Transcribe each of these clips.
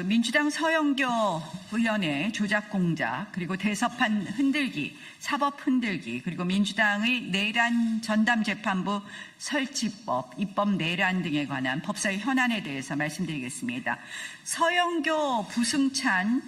민주당 서영교 의원의 조작 공작, 그리고 대서판 흔들기, 사법 흔들기, 그리고 민주당의 내란 전담재판부 설치법, 입법 내란 등에 관한 법사위 현안에 대해서 말씀드리겠습니다. 서영교 부승찬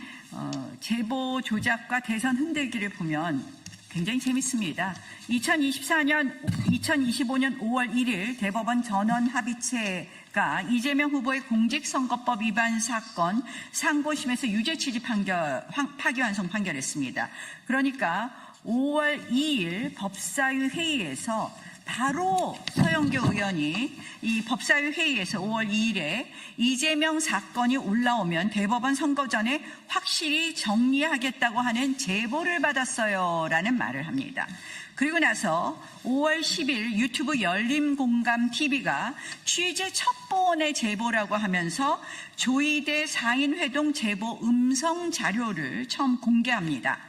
제보 조작과 대선 흔들기를 보면 굉장히 재밌습니다. 2025년 5월 1일 대법원 전원합의체가 이재명 후보의 공직선거법 위반 사건 상고심에서 유죄 취지 파기환송 판결했습니다. 그러니까 5월 2일 법사위 회의에서 바로 서영교 의원이 이 법사위 회의에서 5월 2일에 이재명 사건이 올라오면 대법원 선거 전에 확실히 정리하겠다고 하는 제보를 받았어요 라는 말을 합니다. 그리고 나서 5월 10일 유튜브 열린공감TV가 취재 첩보원의 제보라고 하면서 조이대 상인회동 제보 음성 자료를 처음 공개합니다.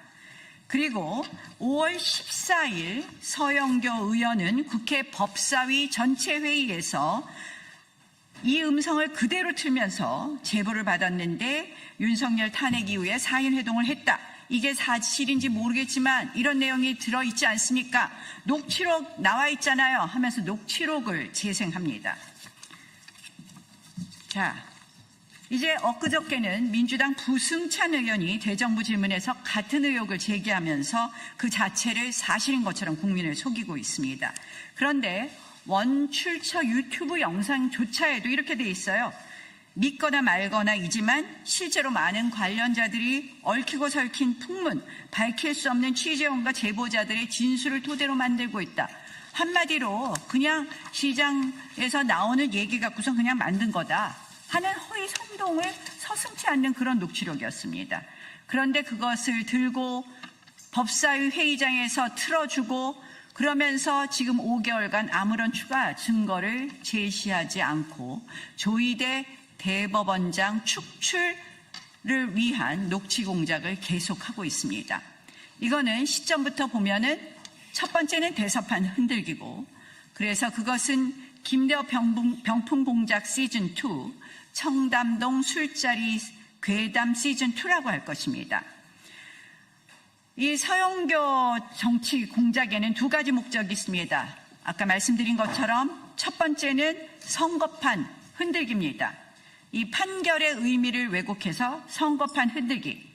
그리고 5월 14일 서영교 의원은 국회 법사위 전체 회의에서 이 음성을 그대로 틀면서 제보를 받았는데 윤석열 탄핵 이후에 상인회동을 했다. 이게 사실인지 모르겠지만 이런 내용이 들어있지 않습니까? 녹취록 나와 있잖아요 하면서 녹취록을 재생합니다. 자, 이제 엊그저께는 민주당 부승찬 의원이 대정부 질문에서 같은 의혹을 제기하면서 그 자체를 사실인 것처럼 국민을 속이고 있습니다. 그런데 원출처 유튜브 영상조차에도 이렇게 돼 있어요. 믿거나 말거나이지만 실제로 많은 관련자들이 얽히고 설킨 풍문, 밝힐 수 없는 취재원과 제보자들의 진술을 토대로 만들고 있다. 한마디로 그냥 시장에서 나오는 얘기 갖고서 그냥 만든 거다 하는 허위 선동을 서슴지 않는 그런 녹취록이었습니다. 그런데 그것을 들고 법사위 회의장에서 틀어주고 그러면서 지금 5개월간 아무런 추가 증거를 제시하지 않고 조이대 대법원장 축출을 위한 녹취 공작을 계속하고 있습니다. 이거는 시점부터 보면은 첫 번째는 대서판 흔들기고, 그래서 그것은 김대호 병풍 공작 시즌2, 청담동 술자리 괴담 시즌2라고 할 것입니다. 이 서영교 정치 공작에는 두 가지 목적이 있습니다. 아까 말씀드린 것처럼 첫 번째는 선거판 흔들기입니다. 이 판결의 의미를 왜곡해서 선거판 흔들기.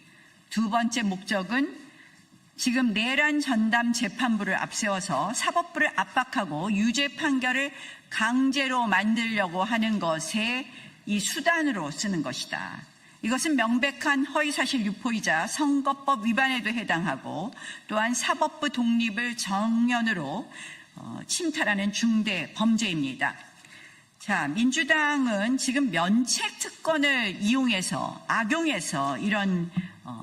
두 번째 목적은 지금 내란 전담 재판부를 앞세워서 사법부를 압박하고 유죄 판결을 강제로 만들려고 하는 것에 이 수단으로 쓰는 것이다. 이것은 명백한 허위사실 유포이자 선거법 위반에도 해당하고 또한 사법부 독립을 정면으로 침탈하는 중대 범죄입니다. 자, 민주당은 지금 면책 특권을 이용해서 악용해서 이런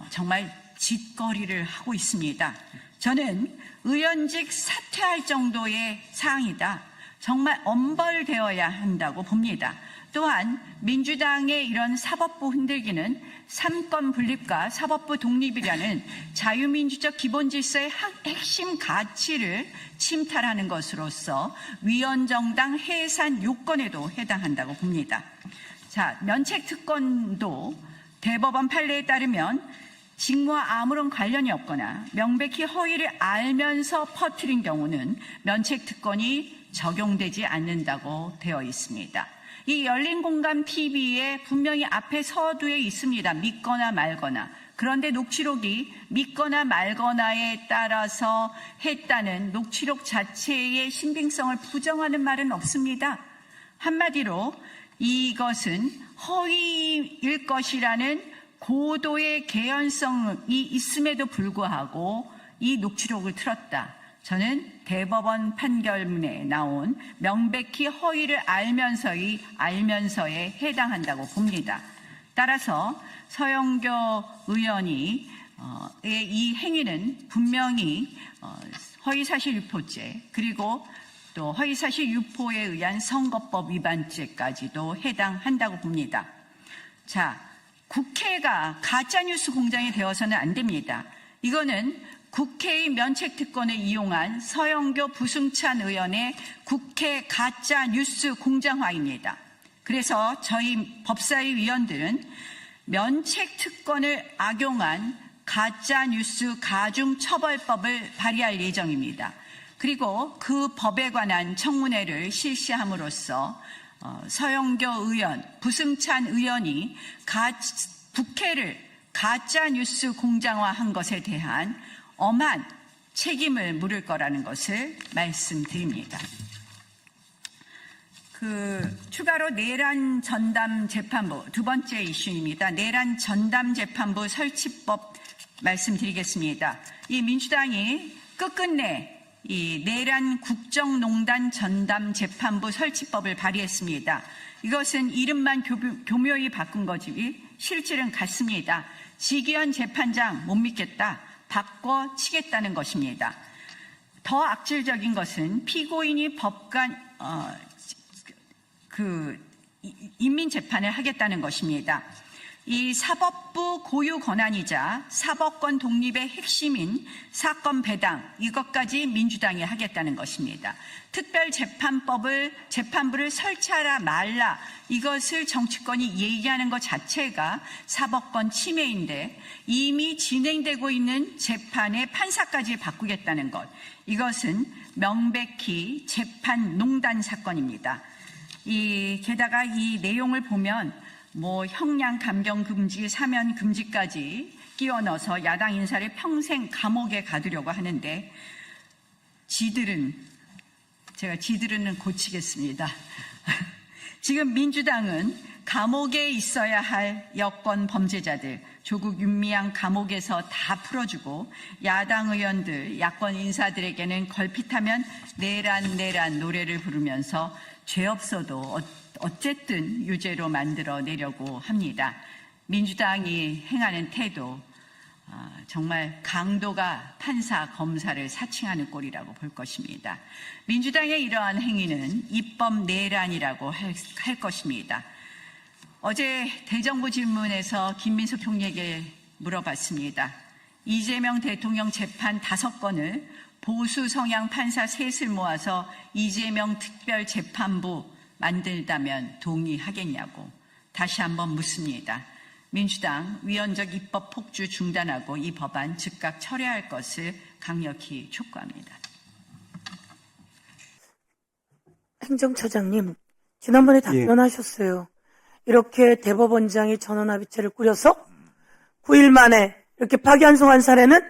정말 짓거리를 하고 있습니다. 저는 의원직 사퇴할 정도의 사항이다. 정말 엄벌되어야 한다고 봅니다. 또한 민주당의 이런 사법부 흔들기는 삼권 분립과 사법부 독립이라는 자유민주적 기본질서의 핵심 가치를 침탈하는 것으로서 위헌정당 해산 요건에도 해당한다고 봅니다. 자, 면책특권도 대법원 판례에 따르면 직무와 아무런 관련이 없거나 명백히 허위를 알면서 퍼뜨린 경우는 면책특권이 적용되지 않는다고 되어 있습니다. 이 열린공감TV에 분명히 앞에 서두에 있습니다. 믿거나 말거나. 그런데 녹취록이 믿거나 말거나에 따라서 했다는 녹취록 자체의 신빙성을 부정하는 말은 없습니다. 한마디로 이것은 허위일 것이라는 고도의 개연성이 있음에도 불구하고 이 녹취록을 틀었다. 저는 대법원 판결문에 나온 명백히 허위를 알면서에 해당한다고 봅니다. 따라서 서영교 의원이 이 행위는 분명히 허위사실 유포죄 그리고 또 허위사실 유포에 의한 선거법 위반죄까지도 해당한다고 봅니다. 자, 국회가 가짜뉴스 공장이 되어서는 안 됩니다. 이거는 국회의 면책특권을 이용한 서영교 부승찬 의원의 국회 가짜뉴스 공장화입니다. 그래서 저희 법사위 위원들은 면책 특권을 악용한 가짜뉴스 가중처벌법을 발의할 예정입니다. 그리고 그 법에 관한 청문회를 실시함으로써 서영교 의원, 부승찬 의원이 국회를 가짜뉴스 공장화한 것에 대한 엄한 책임을 물을 거라는 것을 말씀드립니다. 추가로 내란 전담 재판부, 두 번째 이슈입니다. 내란 전담 재판부 설치법 말씀드리겠습니다. 이 민주당이 끝끝내 이 내란 국정농단 전담 재판부 설치법을 발의했습니다. 이것은 이름만 교묘히 바꾼 거지 실질은 같습니다. 지기현 재판장 못 믿겠다. 바꿔치겠다는 것입니다. 더 악질적인 것은 피고인이 법관 인민재판을 하겠다는 것입니다. 이 사법부 고유 권한이자 사법권 독립의 핵심인 사건 배당, 이것까지 민주당이 하겠다는 것입니다. 재판부를 설치하라 말라, 이것을 정치권이 얘기하는 것 자체가 사법권 침해인데 이미 진행되고 있는 재판의 판사까지 바꾸겠다는 것, 이것은 명백히 재판 농단 사건입니다. 게다가 이 내용을 보면 형량 감경 금지, 사면 금지까지 끼워 넣어서 야당 인사를 평생 감옥에 가두려고 하는데 지들은 고치겠습니다. 지금 민주당은 감옥에 있어야 할 여권 범죄자들, 조국 윤미향 감옥에서 다 풀어주고 야당 의원들, 야권 인사들에게는 걸핏하면 내란 노래를 부르면서 죄 없어도 어쨌든 유죄로 만들어내려고 합니다. 민주당이 행하는 태도, 정말 강도가 판사, 검사를 사칭하는 꼴이라고 볼 것입니다. 민주당의 이러한 행위는 입법 내란이라고 할 것입니다. 어제 대정부 질문에서 김민수 총리에게 물어봤습니다. 이재명 대통령 재판 5건을 보수 성향 판사 셋을 모아서 이재명 특별재판부 만들다면 동의하겠냐고 다시 한번 묻습니다. 민주당 위헌적 입법 폭주 중단하고 이 법안 즉각 철회할 것을 강력히 촉구합니다. 행정처장님, 지난번에 답변하셨어요. 이렇게 대법원장이 전원합의체를 꾸려서 9일 만에 이렇게 파기환송한 사례는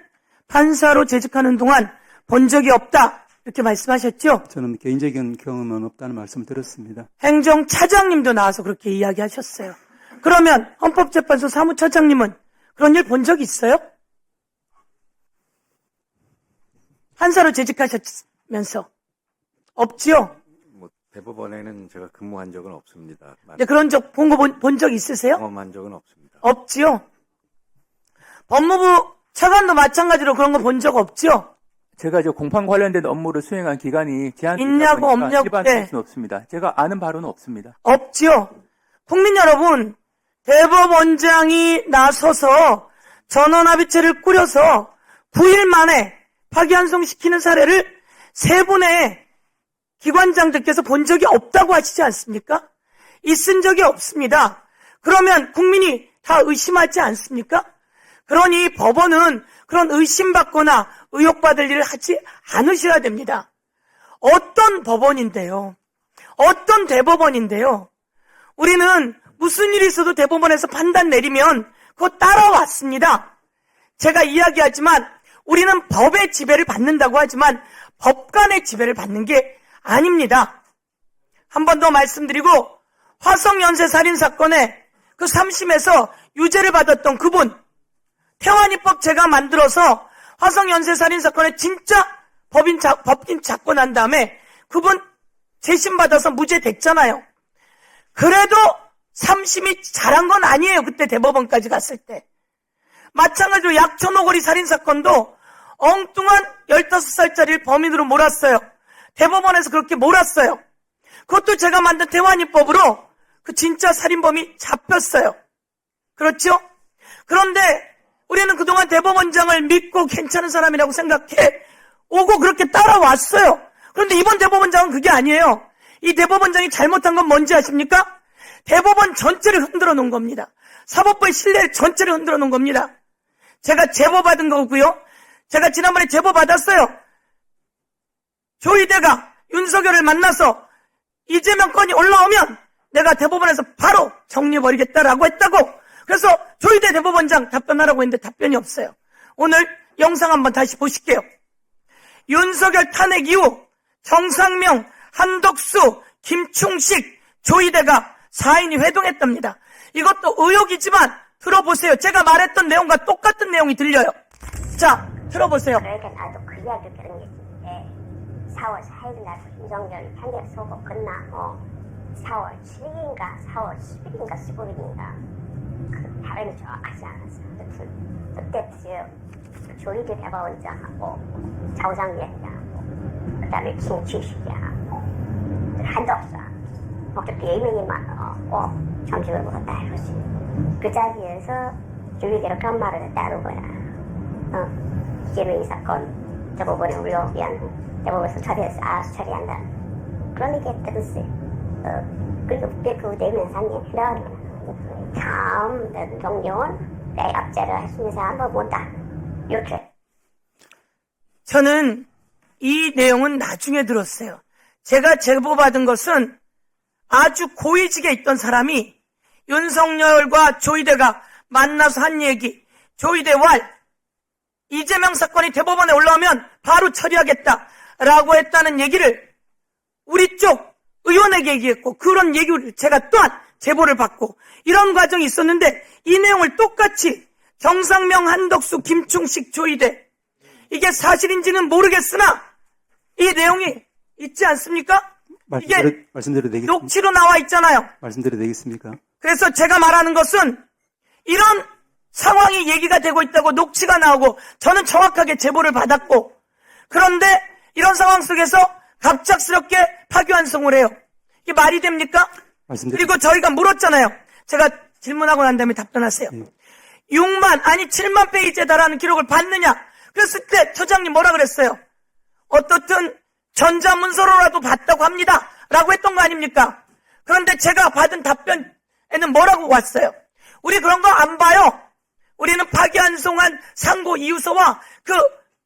판사로 재직하는 동안 본 적이 없다. 이렇게 말씀하셨죠? 저는 개인적인 경험은 없다는 말씀을 드렸습니다. 행정차장님도 나와서 그렇게 이야기하셨어요. 그러면 헌법재판소 사무처장님은 그런 일 본 적 있어요? 판사로 재직하셨면서. 없지요? 대법원에는 제가 근무한 적은 없습니다. 네, 그런 적, 본 적 있으세요? 경험한 적은 없습니다. 없지요? 법무부 차관도 마찬가지로 그런 거 본 적 없죠? 제가 공판 관련된 업무를 수행한 기간이 있냐고 없냐고 일반할 수는 없습니다. 제가 아는 바로는 없습니다. 없지요? 국민 여러분, 대법원장이 나서서 전원합의체를 꾸려서 9일 만에 파기환송시키는 사례를 3분의 기관장들께서 본 적이 없다고 하시지 않습니까? 있은 적이 없습니다. 그러면 국민이 다 의심하지 않습니까? 그러니 법원은 그런 의심받거나 의혹받을 일을 하지 않으셔야 됩니다. 어떤 법원인데요? 어떤 대법원인데요? 우리는 무슨 일이 있어도 대법원에서 판단 내리면 그거 따라왔습니다. 제가 이야기하지만 우리는 법의 지배를 받는다고 하지만 법관의 지배를 받는 게 아닙니다. 한 번 더 말씀드리고, 화성연쇄살인사건에 그 3심에서 유죄를 받았던 그분, 태완이법 제가 만들어서 화성연쇄살인사건에 진짜 법인 잡고 난 다음에 그분 재심 받아서 무죄 됐잖아요. 그래도 3심이 잘한 건 아니에요. 그때 대법원까지 갔을 때. 마찬가지로 약천오거리 살인사건도 엉뚱한 15살짜리를 범인으로 몰았어요. 대법원에서 그렇게 몰았어요. 그것도 제가 만든 태완이법으로 그 진짜 살인범이 잡혔어요. 그렇죠? 그런데 우리는 그동안 대법원장을 믿고 괜찮은 사람이라고 생각해 오고 그렇게 따라왔어요. 그런데 이번 대법원장은 그게 아니에요. 이 대법원장이 잘못한 건 뭔지 아십니까? 대법원 전체를 흔들어 놓은 겁니다. 사법부의 신뢰를 전체를 흔들어 놓은 겁니다. 제가 제보 받은 거고요. 제가 지난번에 제보 받았어요. 조희대가 윤석열을 만나서 이재명 건이 올라오면 내가 대법원에서 바로 정리해버리겠다라고 했다고. 그래서 조희대 대법원장 답변하라고 했는데 답변이 없어요. 오늘 영상 한번 다시 보실게요. 윤석열 탄핵 이후 정상명, 한덕수, 김충식, 조희대가 4인이 회동했답니다. 이것도 의혹이지만 들어보세요. 제가 말했던 내용과 똑같은 내용이 들려요. 자, 들어보세요. 그러니까 나도 그 이야기 들은 게 있는데 4월 4일 날 윤석열 판결 선고 끝나고 4월 7일인가 4월 10일인가 15일인가 그 발음이 정확하지 않았어요. 그때 지금 조희대 대법원장하고 정상위원장하고 그 다음에 김충식이하고 한덕수하고 그렇게 4명이 점심을 먹었다 이러지. 그 자리에서 조희대로 그런 말을 했다는 거야. 이재명 사건 대법원에 올라오면 대법원에서 처리해서 알아서 처리한다. 그런 얘기 했더랬어요. 그리고 그 내면 상에 나오는 다음 동료는 내 압제를 할 수 있는 사람은 못다. 이렇게. 저는 이 내용은 나중에 들었어요. 제가 제보받은 것은 아주 고위직에 있던 사람이 윤석열과 조희대가 만나서 한 얘기, 조희대 왈, 이재명 사건이 대법원에 올라오면 바로 처리하겠다라고 했다는 얘기를 우리 쪽 의원에게 얘기했고, 그런 얘기를 제가 또한 제보를 받고 이런 과정이 있었는데 이 내용을 똑같이 정상명, 한덕수, 김충식, 조희대, 이게 사실인지는 모르겠으나 이 내용이 있지 않습니까? 이게 말씀드려도 되겠습니까? 녹취로 나와 있잖아요. 말씀드려도 되겠습니까? 그래서 제가 말하는 것은 이런 상황이 얘기가 되고 있다고 녹취가 나오고 저는 정확하게 제보를 받았고, 그런데 이런 상황 속에서 갑작스럽게 파기환송을 해요. 이게 말이 됩니까? 그리고 저희가 물었잖아요. 제가 질문하고 난 다음에 답변하세요. 6만 아니 7만 페이지에 달하는 기록을 봤느냐? 그랬을 때 처장님 뭐라 그랬어요? 어떻든 전자문서로라도 봤다고 합니다 라고 했던 거 아닙니까? 그런데 제가 받은 답변에는 뭐라고 왔어요? 우리 그런 거 안 봐요. 우리는 파기환송한 상고 이유서와 그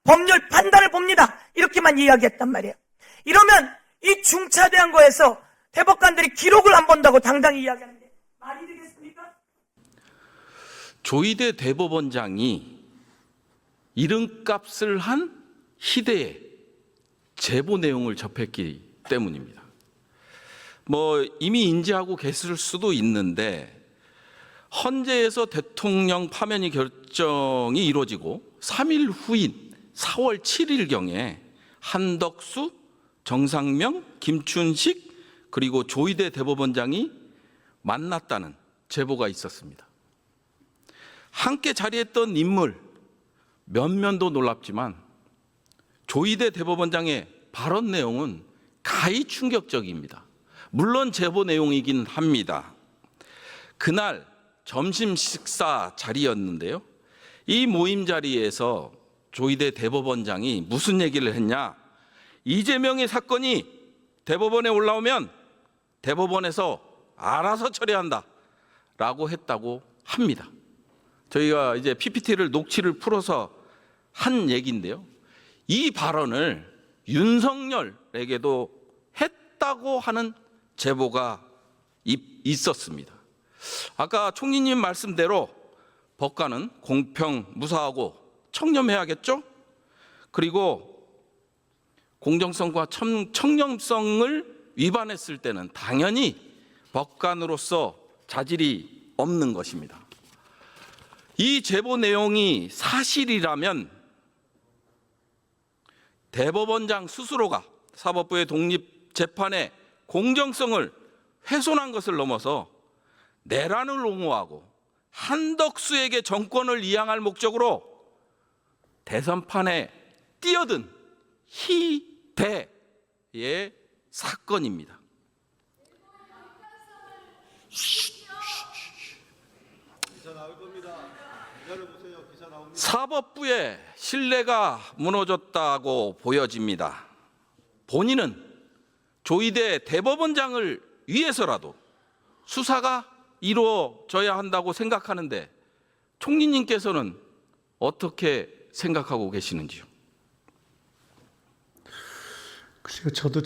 법률 판단을 봅니다. 이렇게만 이야기했단 말이에요. 이러면 이 중차대한 거에서 대법관들이 기록을 안 본다고 당당히 이야기하는데 말이 되겠습니까? 조희대 대법원장이 이름값을 한 희대의 제보 내용을 접했기 때문입니다. 이미 인지하고 계실 수도 있는데, 헌재에서 대통령 파면이 결정이 이루어지고 3일 후인 4월 7일경에 한덕수, 정상명, 김춘식 그리고 조희대 대법원장이 만났다는 제보가 있었습니다. 함께 자리했던 인물 몇몇도 놀랍지만 조희대 대법원장의 발언 내용은 가히 충격적입니다. 물론 제보 내용이긴 합니다. 그날 점심 식사 자리였는데요. 이 모임 자리에서 조희대 대법원장이 무슨 얘기를 했냐? 이재명의 사건이 대법원에 올라오면 대법원에서 알아서 처리한다 라고 했다고 합니다. 저희가 이제 PPT를 녹취를 풀어서 한 얘기인데요. 이 발언을 윤석열에게도 했다고 하는 제보가 있었습니다. 아까 총리님 말씀대로 법관은 공평, 무사하고 청렴해야겠죠? 그리고 공정성과 청렴성을 위반했을 때는 당연히 법관으로서 자질이 없는 것입니다. 이 제보 내용이 사실이라면 대법원장 스스로가 사법부의 독립재판의 공정성을 훼손한 것을 넘어서 내란을 옹호하고 한덕수에게 정권을 이양할 목적으로 대선판에 뛰어든 희대의 사건입니다. 사법부의 신뢰가 무너졌다고 보여집니다. 본인은 조희대 대법원장을 위해서라도 수사가 이루어져야 한다고 생각하는데 총리님께서는 어떻게 생각하고 계시는지요? 글쎄요, 저도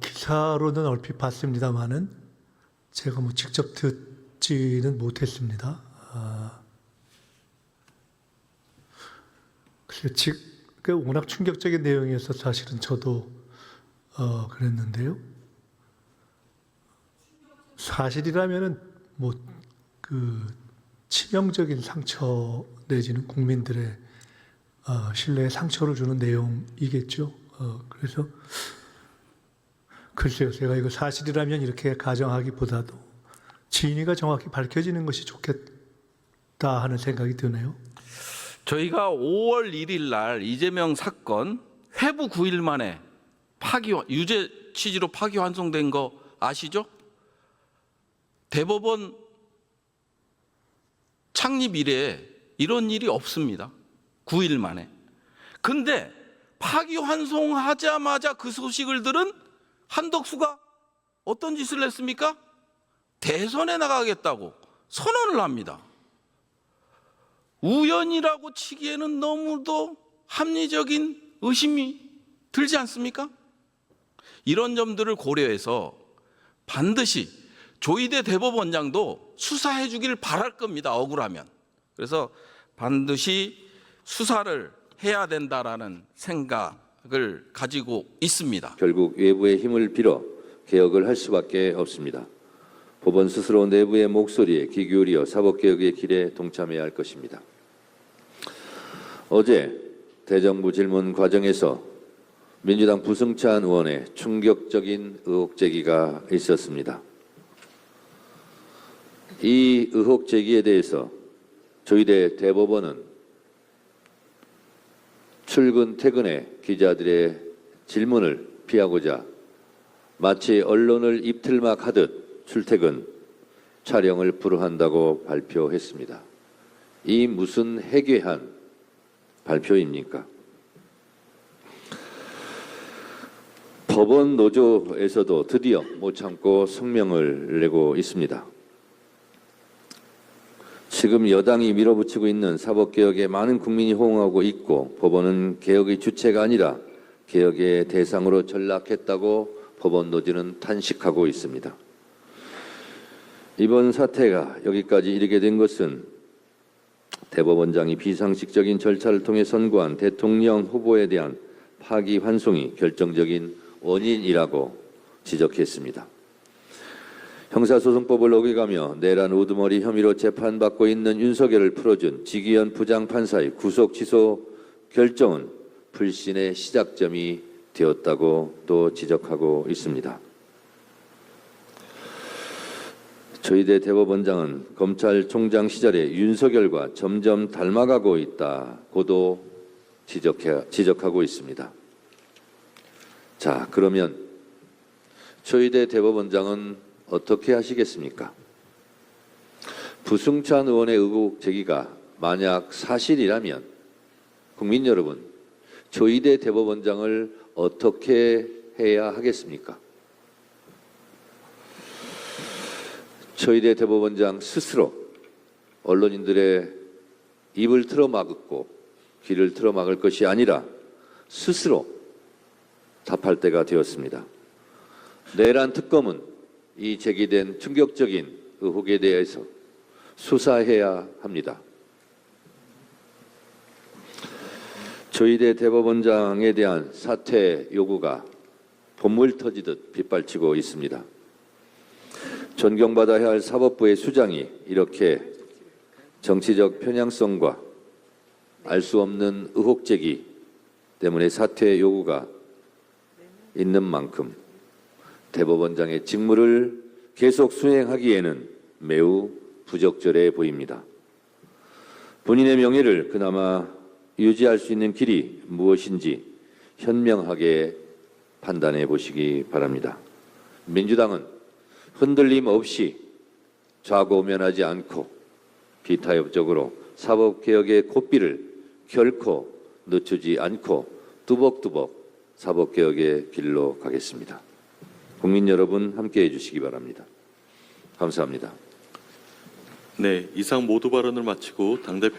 기사로는 얼핏 봤습니다만은 제가 뭐 직접 듣지는 못했습니다. 글쎄요, 워낙 충격적인 내용이어서 사실은 저도 그랬는데요. 사실이라면은 뭐 그 치명적인 상처 내지는 국민들의 신뢰에 상처를 주는 내용이겠죠. 그래서 글쎄요, 제가 이거 사실이라면 이렇게 가정하기보다도 진위가 정확히 밝혀지는 것이 좋겠다 하는 생각이 드네요. 저희가 5월 1일 날 이재명 사건 회부 9일 만에 유죄 취지로 파기환송된 거 아시죠? 대법원 창립 이래 이런 일이 없습니다. 9일 만에. 근데 파기환송하자마자 그 소식을 들은 한덕수가 어떤 짓을 했습니까? 대선에 나가겠다고 선언을 합니다. 우연이라고 치기에는 너무도 합리적인 의심이 들지 않습니까? 이런 점들을 고려해서 반드시 조희대 대법원장도 수사해 주길 바랄 겁니다. 억울하면. 그래서 반드시 수사를 해야 된다라는 생각을 가지고 있습니다. 결국 외부의 힘을 빌어 개혁을 할 수밖에 없습니다. 법원 스스로 내부의 목소리에 귀 기울여 사법개혁의 길에 동참해야 할 것입니다. 어제 대정부 질문 과정에서 민주당 부승찬 의원의 충격적인 의혹 제기가 있었습니다. 이 의혹 제기에 대해서 조희대 대법원은 출근 퇴근에 기자들의 질문을 피하고자 마치 언론을 입틀막 하듯 출퇴근 촬영을 불허한다고 발표했습니다. 이 무슨 해괴한 발표입니까? 법원 노조에서도 드디어 못 참고 성명을 내고 있습니다. 지금 여당이 밀어붙이고 있는 사법개혁에 많은 국민이 호응하고 있고 법원은 개혁의 주체가 아니라 개혁의 대상으로 전락했다고 법원 노조는 탄식하고 있습니다. 이번 사태가 여기까지 이르게 된 것은 대법원장이 비상식적인 절차를 통해 선고한 대통령 후보에 대한 파기환송이 결정적인 원인이라고 지적했습니다. 형사소송법을 어겨가며 내란 우두머리 혐의로 재판받고 있는 윤석열을 풀어준 지기현 부장판사의 구속 취소 결정은 불신의 시작점이 되었다고 또 지적하고 있습니다. 조희대 대법원장은 검찰총장 시절의 윤석열과 점점 닮아가고 있다고도 지적하고 있습니다. 자, 그러면 조희대 대법원장은 어떻게 하시겠습니까? 부승찬 의원의 의혹 제기가 만약 사실이라면 국민 여러분, 조희대 대법원장을 어떻게 해야 하겠습니까? 조희대 대법원장 스스로 언론인들의 입을 틀어막고 귀를 틀어막을 것이 아니라 스스로 답할 때가 되었습니다. 내란 특검은 이 제기된 충격적인 의혹에 대해서 수사해야 합니다. 조희대 대법원장에 대한 사퇴 요구가 봇물 터지듯 빗발치고 있습니다. 존경받아야 할 사법부의 수장이 이렇게 정치적 편향성과 알 수 없는 의혹 제기 때문에 사퇴 요구가 있는 만큼 대법원장의 직무를 계속 수행하기에는 매우 부적절해 보입니다. 본인의 명예를 그나마 유지할 수 있는 길이 무엇인지 현명하게 판단해 보시기 바랍니다. 민주당은 흔들림 없이 좌고면하지 않고 비타협적으로 사법개혁의 고삐를 결코 늦추지 않고 뚜벅뚜벅 사법개혁의 길로 가겠습니다. 국민 여러분 함께해 주시기 바랍니다. 감사합니다. 네, 이상 모두 발언을 마치고 당대표